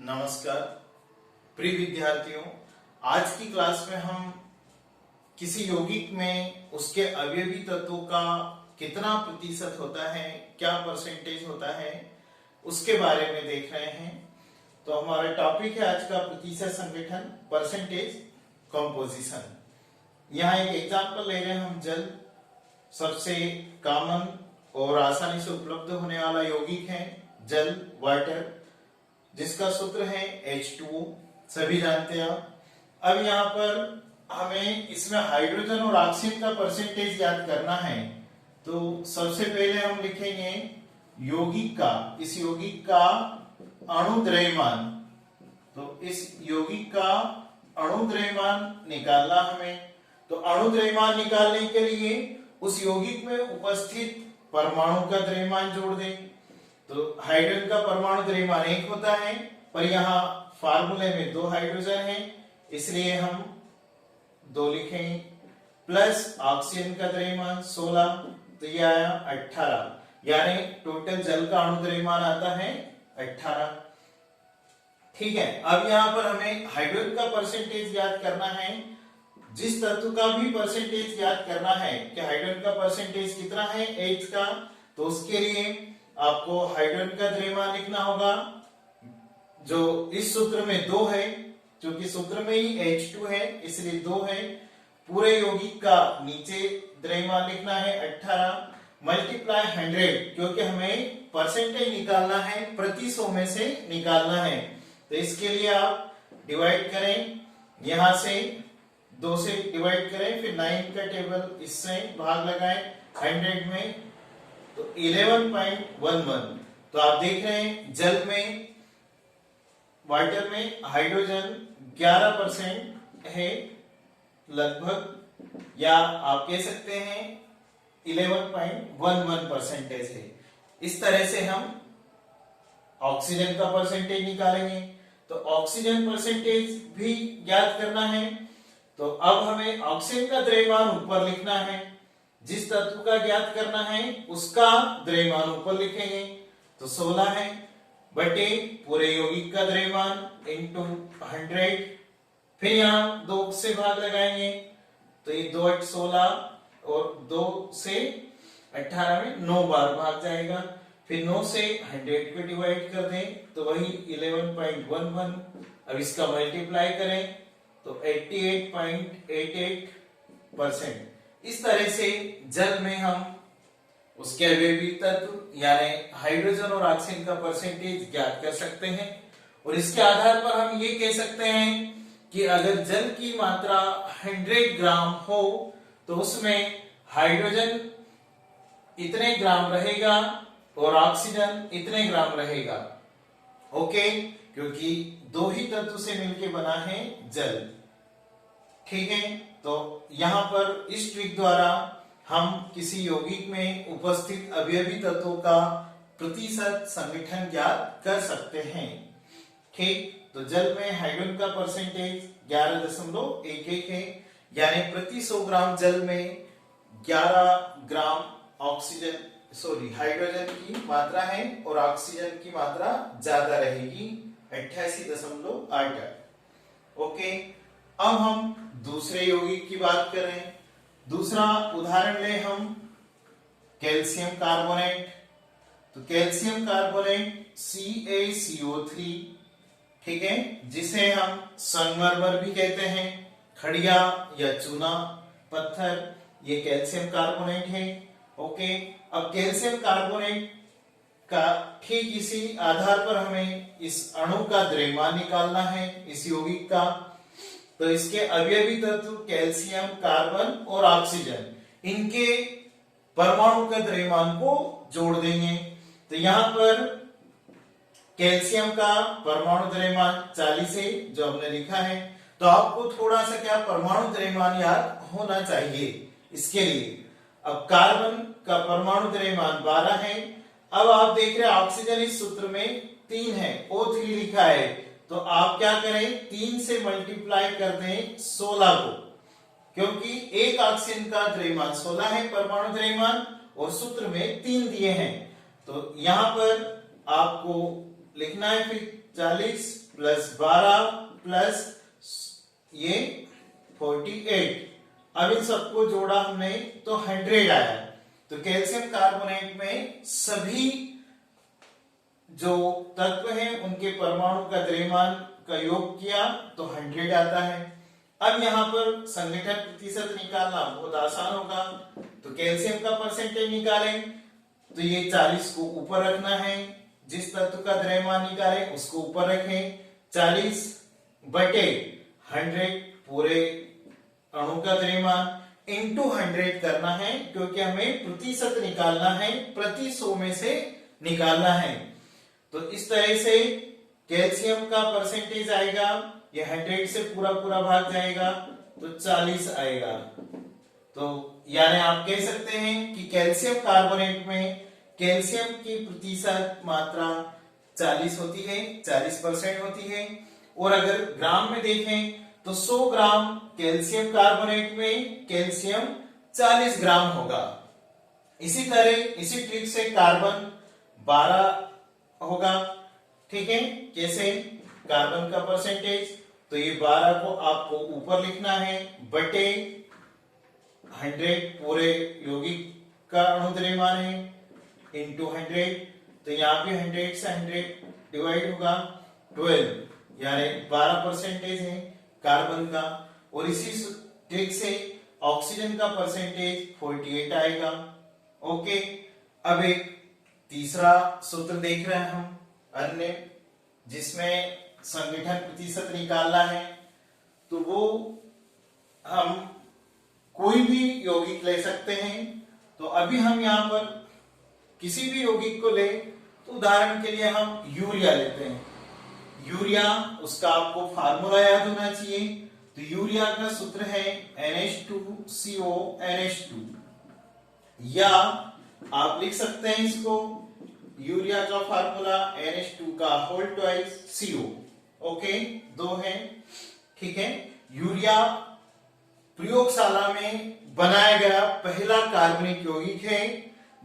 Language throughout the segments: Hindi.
नमस्कार प्रिय विद्यार्थियों। आज की क्लास में हम किसी यौगिक में उसके अवयवी तत्वों का कितना प्रतिशत होता है, क्या परसेंटेज होता है, उसके बारे में देख रहे हैं। तो हमारा टॉपिक है आज का प्रतिशत संगठन, परसेंटेज कंपोजिशन। यहाँ एक एग्जांपल ले रहे हैं हम। जल सबसे कॉमन और आसानी से उपलब्ध होने वाला यौगिक है जल, वाटर, जिसका सूत्र है H2O, सभी जानते हैं आप। अब यहाँ पर हमें इसमें हाइड्रोजन और ऑक्सीजन का परसेंटेज याद करना है। तो सबसे पहले हम लिखेंगे यौगिक का, इस यौगिक का अणु द्रव्यमान। तो इस यौगिक का अणु द्रव्यमान निकालना हमें। तो अणु द्रव्यमान निकालने के लिए उस यौगिक में उपस्थित परमाणु का द्रव्यमान जोड़ दें। तो हाइड्रोजन का परमाणु द्रव्यमान 1 होता है, पर यहाँ फार्मूले में 2 हाइड्रोजन है, इसलिए हम 2 लिखेंगे। प्लस ऑक्सीजन का द्रव्यमान 16, तो ये आया 18, यानी टोटल जल का अणु द्रव्यमान आता है 18। ठीक है। अब यहाँ पर हमें हाइड्रोजन का परसेंटेज याद करना है। जिस तत्व का भी परसेंटेज याद करना है कि हाइड्रोजन का परसेंटेज कितना है H का, तो उसके लिए आपको हाइड्रोजन का द्रव्यमान लिखना होगा, जो इस सूत्र में 2 है, क्योंकि सूत्र में ही H2 है इसलिए 2 है। पूरे यौगिक का नीचे द्रव्यमान लिखना है 18 मल्टीप्लाई 100, क्योंकि हमें परसेंटेज निकालना है, प्रति 100 में से निकालना है। तो इसके लिए आप डिवाइड करें, यहां से 2 से डिवाइड करें, फिर 9 का टेबल इससे भाग लगाएं 100 में, तो 11.11। तो आप देख रहे हैं जल में, वाटर में हाइड्रोजन 11% है लगभग, या आप कह सकते हैं 11.11 परसेंटेज है। इस तरह से हम ऑक्सीजन का परसेंटेज निकालेंगे। तो ऑक्सीजन परसेंटेज भी ज्ञात करना है। तो अब हमें ऑक्सीजन का द्रव्यमान ऊपर लिखना है, जिस तत्व का ज्ञात करना है उसका द्रव्यमान ऊपर लिखेंगे। तो 16 है बटे पूरे यौगिक का द्रव्यमान इंटू 100, फिर यहाँ 2 से भाग लगाएंगे, तो ये 2 8 16 और 2 से 18 में 9 बार भाग जाएगा। फिर 9 से 100 को डिवाइड कर दें, तो वही 11.11। अब इसका मल्टीप्लाई करें तो 88.88%। इस तरह से जल में हम उसके अवयवी तत्व यानी हाइड्रोजन और ऑक्सीजन का परसेंटेज ज्ञात कर सकते हैं। और इसके आधार पर हम ये कह सकते हैं कि अगर जल की मात्रा 100 ग्राम हो तो उसमें हाइड्रोजन इतने ग्राम रहेगा और ऑक्सीजन इतने ग्राम रहेगा। ओके, क्योंकि 2 ही तत्व से मिलकर बना है जल। ठीक है। तो यहां पर इस ट्रिक द्वारा हम किसी यौगिक में उपस्थित अवयवी तत्वों का प्रतिशत संगठन ज्ञात कर सकते हैं। ठीक। तो जल में हाइड्रोजन का परसेंटेज 11.11 है, यानी प्रति 100 ग्राम जल में 11 ग्राम हाइड्रोजन की मात्रा है और ऑक्सीजन की मात्रा ज्यादा रहेगी 88.88। ओके। अब हम दूसरे यौगिक की बात करें। दूसरा उदाहरण ले हम कैल्शियम कार्बोनेट। तो कैल्शियम कार्बोनेट CaCO3, ठीक है, जिसे हम संगमरमर भी कहते हैं, खड़िया या चूना पत्थर, ये कैल्शियम कार्बोनेट है। ओके। अब कैल्शियम कार्बोनेट का ठीक इसी आधार पर हमें इस अणु का द्रव्यमान निकालना है, इस यौगिक का। तो इसके अवयवी तत्व कैल्शियम, कार्बन और ऑक्सीजन, इनके परमाणु का द्रव्यमान को जोड़ देंगे। तो यहां पर कैल्शियम का परमाणु द्रव्यमान 40 है, जो हमने लिखा है। तो आपको थोड़ा सा क्या परमाणु द्रव्यमान याद होना चाहिए इसके लिए। अब कार्बन का परमाणु द्रव्यमान 12 है। अब आप देख रहे हैं ऑक्सीजन इस सूत्र में 3 है, O3 लिखा है। तो आप क्या करें, 3 से मल्टीप्लाई कर दें 16 को, क्योंकि एक ऑक्सीजन का द्रव्यमान 16 है परमाणु द्रव्यमान, और सूत्र में 3 दिए हैं। तो यहां पर आपको लिखना है फिर 40 प्लस 12 प्लस ये 48। अब इन सबको जोड़ा हमने तो 100 आया। तो कैल्शियम कार्बोनेट में सभी जो तत्व हैं उनके परमाणु का द्रव्यमान का योग किया तो 100 आता है। अब यहाँ पर संगठन प्रतिशत निकालना बहुत आसान होगा। तो कैल्शियम का परसेंटेज निकालें तो ये 40 को ऊपर रखना है, जिस तत्व का द्रव्यमान निकालें उसको ऊपर रखें। 40 बटे 100 पूरे अणु का द्रव्यमान इंटू 100 करना है, क्योंकि हमें प्रतिशत निकालना है, प्रति 100 में से निकालना है। तो इस तरह से कैल्शियम का परसेंटेज आएगा, ये 100 से पूरा पूरा भाग जाएगा तो 40 आएगा। तो यानी आप कह सकते हैं कि कैल्शियम कार्बोनेट में कैल्शियम की प्रतिशत मात्रा 40 होती है, 40% होती है। और अगर ग्राम में देखें तो 100 ग्राम कैल्शियम कार्बोनेट में कैल्शियम 40 ग्राम होगा। इसी तरह इसी ट्रिक से कार्बन 12 होगा। ठीक है, कैसे? कार्बन का परसेंटेज तो ये 12 को आपको ऊपर लिखना है बटे 100 पूरे यौगिक का अणु द्रव्यमान है इंटू 100। तो यहाँ पे 100 से 100 डिवाइड होगा 12, यानी 12% है कार्बन का। और इसी ट्रिक से ऑक्सीजन का परसेंटेज 48 आएगा। ओके, अब एक तीसरा सूत्र देख रहे हैं हम अन्य, जिसमें संगठन प्रतिशत निकालना है। तो वो हम कोई भी यौगिक ले सकते हैं। तो अभी हम यहाँ पर किसी भी यौगिक को ले तो उदाहरण के लिए हम यूरिया लेते हैं। यूरिया, उसका आपको फार्मूला याद होना चाहिए। तो यूरिया का सूत्र है NH2CO NH2, या आप लिख सकते हैं इसको यूरिया का फार्मूला NH2 का होल ट्वाइस CO। ओके, 2 है। ठीक है, यूरिया प्रयोगशाला में बनाया गया पहला कार्बनिक यौगिक है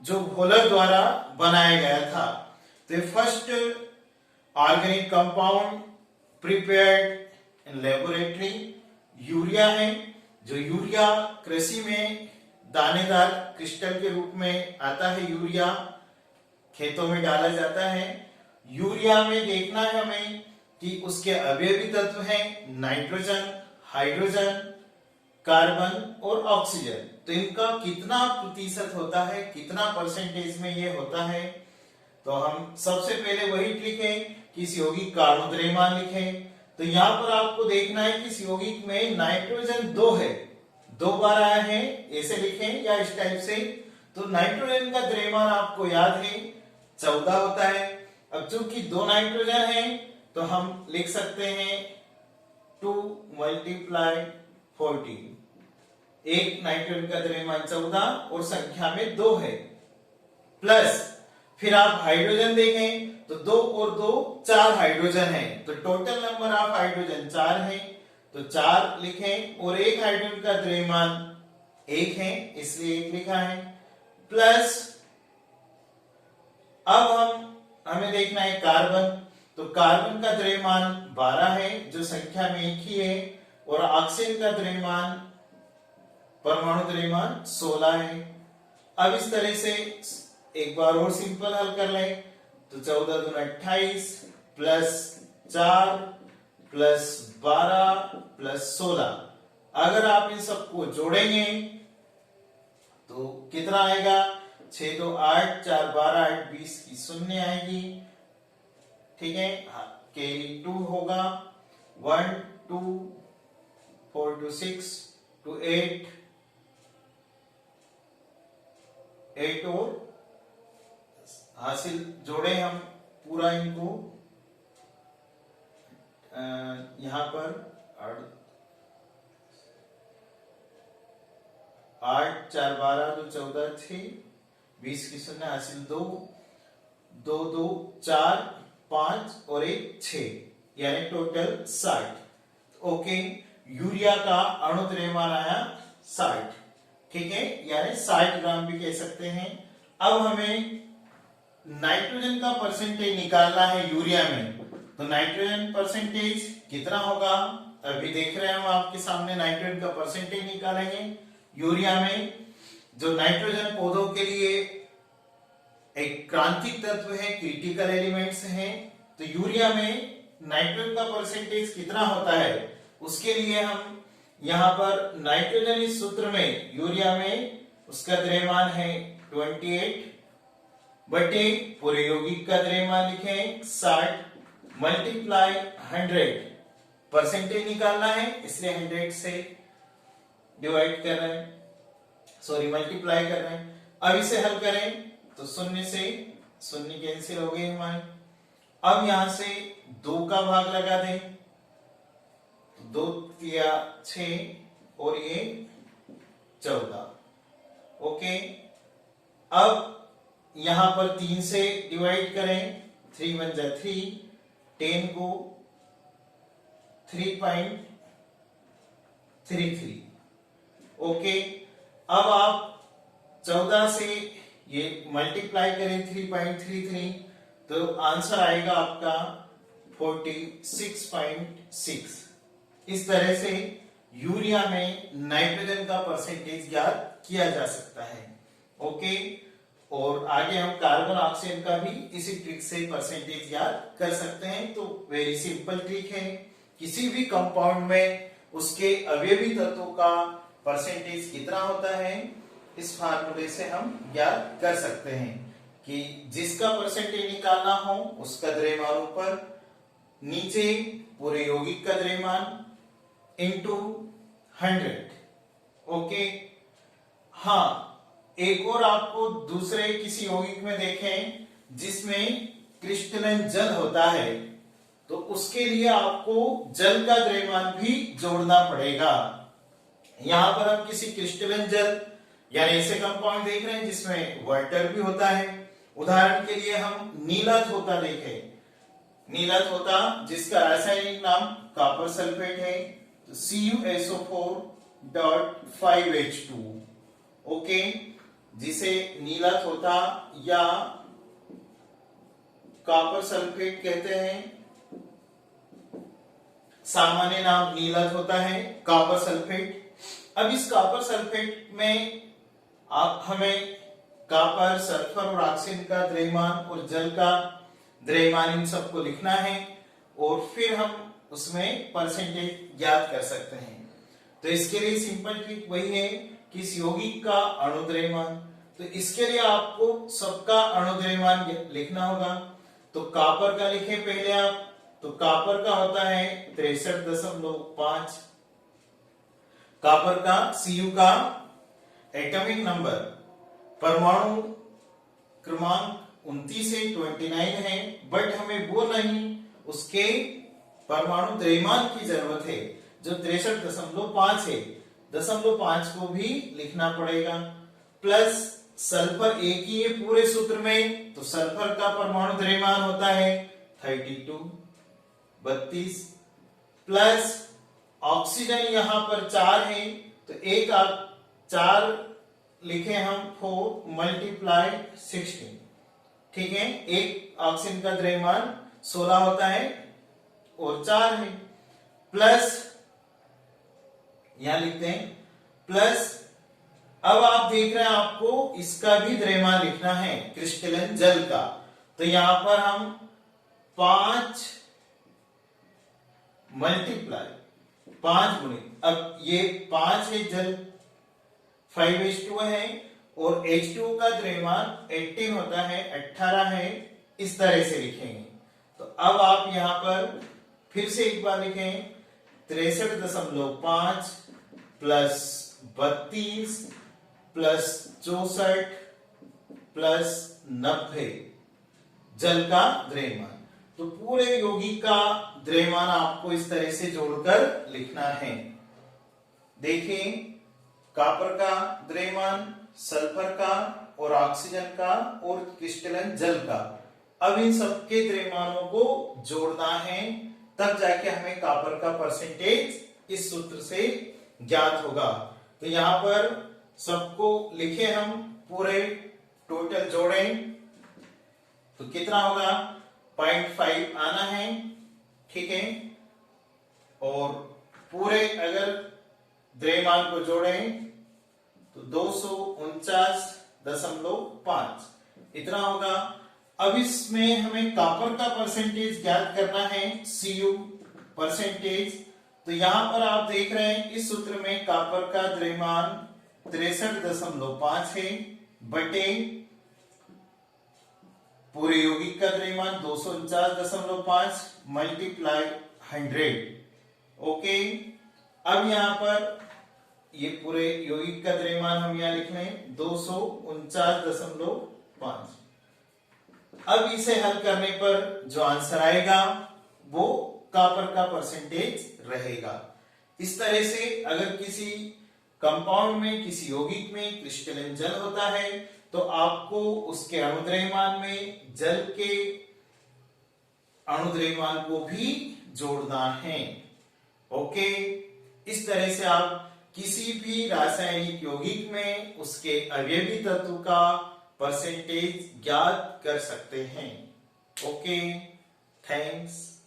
जो भोलर द्वारा बनाया गया था। तो first organic compound prepared in laboratory urea है। जो यूरिया कृषि में दानेदार क्रिस्टल के रूप में आता है, यूरिया खेतों में डाला जाता है। यूरिया में देखना है हमें कि उसके अवयवी तत्व हैं नाइट्रोजन, हाइड्रोजन, कार्बन और ऑक्सीजन। तो इनका कितना प्रतिशत होता है, कितना परसेंटेज में ये होता है। तो हम सबसे पहले वही ट्रिक है कि इस यौगिक का अणु द्रव्यमान लिखें। तो यहाँ पर आपको देखना है कि इस यौगिक में नाइट्रोजन 2 है, 2 बार आया है, ऐसे लिखें या इस टाइप से। तो नाइट्रोजन का द्रव्यमान आपको याद है 14 होता है। अब चूंकि 2 नाइट्रोजन है तो हम लिख सकते हैं 2 × 40। एक नाइट्रोजन का द्रव्यमान 14 और संख्या में 2 है, प्लस फिर आप हाइड्रोजन देखें तो 2 और 2 4 हाइड्रोजन है। तो टोटल नंबर ऑफ हाइड्रोजन 4 है, तो 4 लिखें। और एक हाइड्रोजन का द्रव्यमान 1 है, इसलिए 1 लिखा है। प्लस अब हमें देखना है कार्बन। तो कार्बन का द्रव्यमान 12 है, जो संख्या में 1 ही है। और ऑक्सीजन का द्रव्यमान, परमाणु द्रव्यमान 16 है। अब इस तरह से एक बार और सिंपल हल कर लें। तो 14 दूना 28 प्लस 4 प्लस 12 प्लस 16। अगर आप इन सबको जोड़ेंगे तो कितना आएगा? 6 2 8 4 12 8 20 की शून्य आएगी। ठीक है, कैरी 2 होगा। 1 2 4 2 6 2 8 8 और हासिल जोड़े हम पूरा इनको यहां पर 8 4 12 2 14 6 20 की शून्य हासिल 2 2 2 4 5 और 1 6, यानी टोटल 60। ओके, यूरिया का अणु द्रव्यमान आया 60। ठीक है, यानी 60 ग्राम भी कह सकते हैं। अब हमें नाइट्रोजन का परसेंटेज निकालना है यूरिया में। तो नाइट्रोजन परसेंटेज कितना होगा, अभी देख रहे हैं हम आपके सामने नाइट्रोजन का परसेंटेज निकालेंगे। यूरिया में जो नाइट्रोजन पौधों के लिए एक क्रांतिक तत्व है, क्रिटिकल एलिमेंट्स हैं, तो यूरिया में नाइट्रोजन का परसेंटेज कितना होता है, उसके लिए हम यहाँ पर नाइट्रोजन इस सूत्र में, यूरिया में उसका द्रव्यमान है 28 बटे पूरे यौगिक का द्रव्यमान लिखें 60 मल्टीप्लाई 100, परसेंटेज निकालना है इसलिए 100 से डिवाइड कर रहे हैं, सॉरी मल्टीप्लाई कर रहे हैं। अब इसे हल करें तो शून्य से शून्य कैंसिल हो गए हमारे। अब यहां से 2 का भाग लगा दें, 2 या 6 और ये 14। ओके, अब यहां पर 3 से डिवाइड करें, 3 1 जा 3, 10 को 3.33। ओके, अब आप 14 से ये मल्टीप्लाई करें 3.33 तो आंसर आएगा आपका 46.6। इस तरह से यूरिया में नाइट्रोजन का परसेंटेज ज्ञात किया जा सकता है। ओके, और आगे हम कार्बन ऑक्सीजन का भी इसी ट्रिक से परसेंटेज ज्ञात कर सकते हैं। तो वेरी सिंपल ट्रिक है, किसी भी कंपाउंड में उसके अवयवी तत्वों का परसेंटेज कितना होता है, इस फार्मूले से हम ज्ञात कर सकते हैं कि जिसका परसेंटेज निकालना हो उसका द्रव्यमान ऊपर, नीचे पूरे यौगिक का द्रव्यमान इनटू 100। ओके, हाँ, एक और आपको दूसरे किसी यौगिक में देखें जिसमें क्रिस्टलन जल होता है, तो उसके लिए आपको जल का द्रव्यमान भी जोड़ना पड़ेगा। यहां पर हम किसी क्रिस्टलन जल यानी ऐसे कंपाउंड देख रहे हैं जिसमें वाटर भी होता है। उदाहरण के लिए हम नीला धोता देखें, नीला धोता जिसका रासायनिक नाम कॉपर सल्फेट है, तो CuSO4.5H2। ओके, जिसे नीला धोता या कॉपर सल्फेट कहते हैं, सामान्य नाम नीला धोता है कॉपर सल्फेट। अब इस कॉपर सल्फेट में आप हमें कॉपर, सल्फर और ऑक्सीजन का द्रव्यमान और जल का द्रव्यमान इन सबको लिखना है और फिर हम उसमें परसेंटेज ज्ञात कर सकते हैं। तो इसके लिए सिंपल ट्रिक वही है कि इस यौगिक का अणु द्रव्यमान, तो इसके लिए आपको सबका अणु द्रव्यमान लिखना होगा। तो कॉपर का लिखें पहले आप, तो कॉपर का होता है 63.5, कॉपर का Cu का एटॉमिक नंबर परमाणु क्रमांक 29 से 29 है, बट हमें वो नहीं, उसके परमाणु द्रव्यमान की जरूरत है जो 63.5 है, 0.5 को भी लिखना पड़ेगा। प्लस सल्फर एक ही है पूरे सूत्र में, तो सल्फर का परमाणु द्रव्यमान होता है 32 प्लस ऑक्सीजन यहां पर 4 है, तो एक 4 लिखे हम 4 मल्टीप्लाई 16। ठीक है, एक ऑक्सीजन का द्रव्यमान 16 होता है और 4 है, प्लस यहां लिखते हैं प्लस। अब आप देख रहे हैं आपको इसका भी द्रव्यमान लिखना है क्रिस्टलन जल का, तो यहां पर हम 5 मल्टीप्लाई 5 गुणित, अब ये 5 है जल, 5H2 है और H2 का द्रव्यमान 18 होता है, 18 है, इस तरह से लिखेंगे। तो अब आप यहां पर फिर से एक बार लिखें 63.5 प्लस 32 प्लस 64 प्लस 90 जल का द्रव्यमान। तो पूरे यौगिक का द्रव्यमान आपको इस तरह से जोड़कर लिखना है। देखिए, कॉपर का द्रव्यमान, सल्फर का और ऑक्सीजन का और क्रिस्टलन जल का, अब इन सबके द्रव्यमानों को जोड़ना है, तब जाके हमें कॉपर का परसेंटेज इस सूत्र से ज्ञात होगा। तो यहां पर सबको लिखे हम, पूरे टोटल जोड़ें तो कितना होगा 0.5 आना है, ठीक है। और पूरे अगर द्रव्यमान को जोड़ें तो 249.5 इतना होगा। अब इसमें हमें कॉपर का परसेंटेज ज्ञात करना है, Cu परसेंटेज। तो यहां पर आप देख रहे हैं इस सूत्र में कॉपर का द्रव्यमान 63.5 है बटे पूरे यौगिक का द्रव्यमान 249.5 मल्टीप्लाई 100। ओके, अब यहां पर ये पूरे यौगिक का द्रव्यमान हम यहां लिख रहे हैं 249.5। अब इसे हल करने पर जो आंसर आएगा वो कॉपर का परसेंटेज रहेगा। इस तरह से अगर किसी कंपाउंड में, किसी यौगिक में क्रिस्टलन जल होता है तो आपको उसके अणुद्रव्यमान में जल के अणुद्रव्यमान को भी जोड़ना है। ओके, इस तरह से आप किसी भी रासायनिक यौगिक में उसके अवयवी तत्व का परसेंटेज ज्ञात कर सकते हैं। Okay, thanks.